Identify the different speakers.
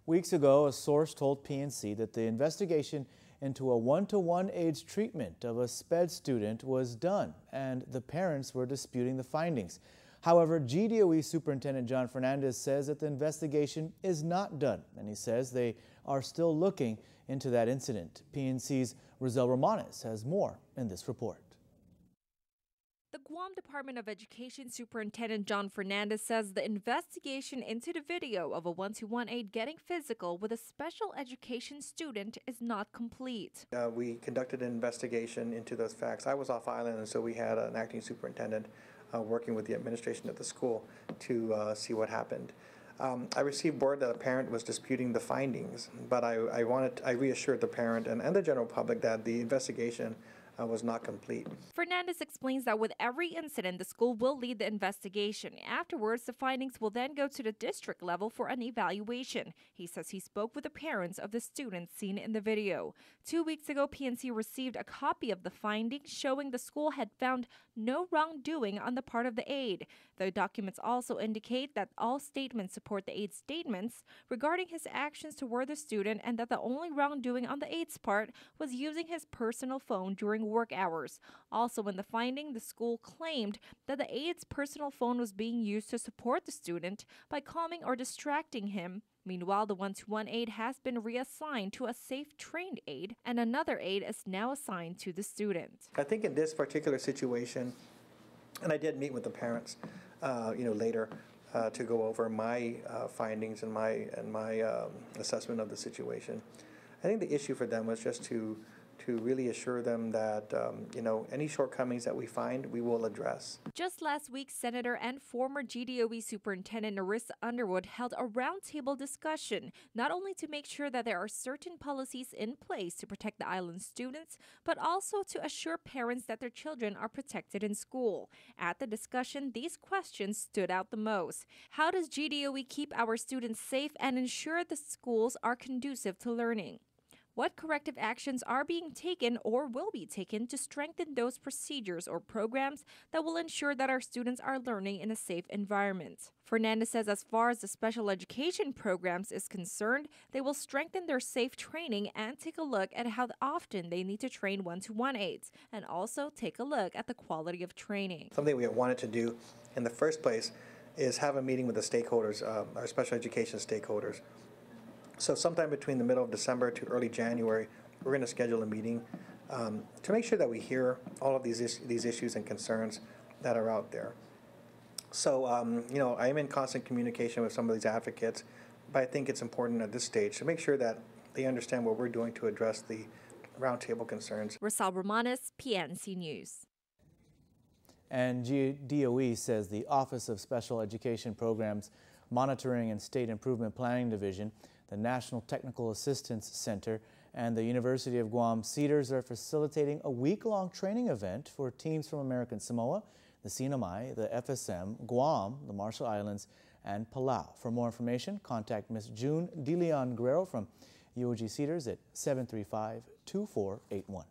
Speaker 1: Weeks ago, a source told PNC that the investigation into a one-to-one AIDS treatment of a SPED student was done, and the parents were disputing the findings. However, GDOE Superintendent Jon Fernandez says that the investigation is not done, and he says they are still looking into that incident. PNC's Rizal Romanes has more in this report.
Speaker 2: The Guam Department of Education Superintendent Jon Fernandez says the investigation into the video of a one-to-one aide getting physical with a special education student is not complete.
Speaker 3: We conducted an investigation into those facts. I was off island, and so we had an acting superintendent working with the administration at the school to see what happened. I received word that a parent was disputing the findings, but I reassured the parent and the general public that the investigation was not complete.
Speaker 2: Fernandez explains that with every incident, the school will lead the investigation. Afterwards, the findings will then go to the district level for an evaluation. He says he spoke with the parents of the students seen in the video. 2 weeks ago, PNC received a copy of the findings showing the school had found no wrongdoing on the part of the aide. The documents also indicate that all statements support the aide's statements regarding his actions toward the student, and that the only wrongdoing on the aide's part was using his personal phone during work hours. Also in the finding, the school claimed that the aide's personal phone was being used to support the student by calming or distracting him. Meanwhile, the one-to-one aide has been reassigned to a safe trained aide, and another aide is now assigned to the student.
Speaker 3: I think in this particular situation, and I did meet with the parents, later to go over my findings and my assessment of the situation. I think the issue for them was just to really assure them that, any shortcomings that we find, we will address.
Speaker 2: Just last week, Senator and former GDOE Superintendent Narissa Underwood held a roundtable discussion, not only to make sure that there are certain policies in place to protect the island students, but also to assure parents that their children are protected in school. At the discussion, these questions stood out the most. How does GDOE keep our students safe and ensure the schools are conducive to learning? What corrective actions are being taken or will be taken to strengthen those procedures or programs that will ensure that our students are learning in a safe environment? Fernandez says as far as the special education programs is concerned, they will strengthen their safe training and take a look at how often they need to train one-to-one aides, and also take a look at the quality of training.
Speaker 3: Something we have wanted to do in the first place is have a meeting with the stakeholders, our special education stakeholders. So sometime between the middle of December to early January, we're going to schedule a meeting to make sure that we hear all of these issues and concerns that are out there. So, I am in constant communication with some of these advocates, but I think it's important at this stage to make sure that they understand what we're doing to address the roundtable concerns.
Speaker 2: Rizal Romanes, PNC News.
Speaker 1: And GDOE says the Office of Special Education Programs Monitoring and State Improvement Planning Division, the National Technical Assistance Center, and the University of Guam Cedars are facilitating a week-long training event for teams from American Samoa, the CNMI, the FSM, Guam, the Marshall Islands, and Palau. For more information, contact Ms. June De Leon Guerrero from UOG Cedars at 735-2481.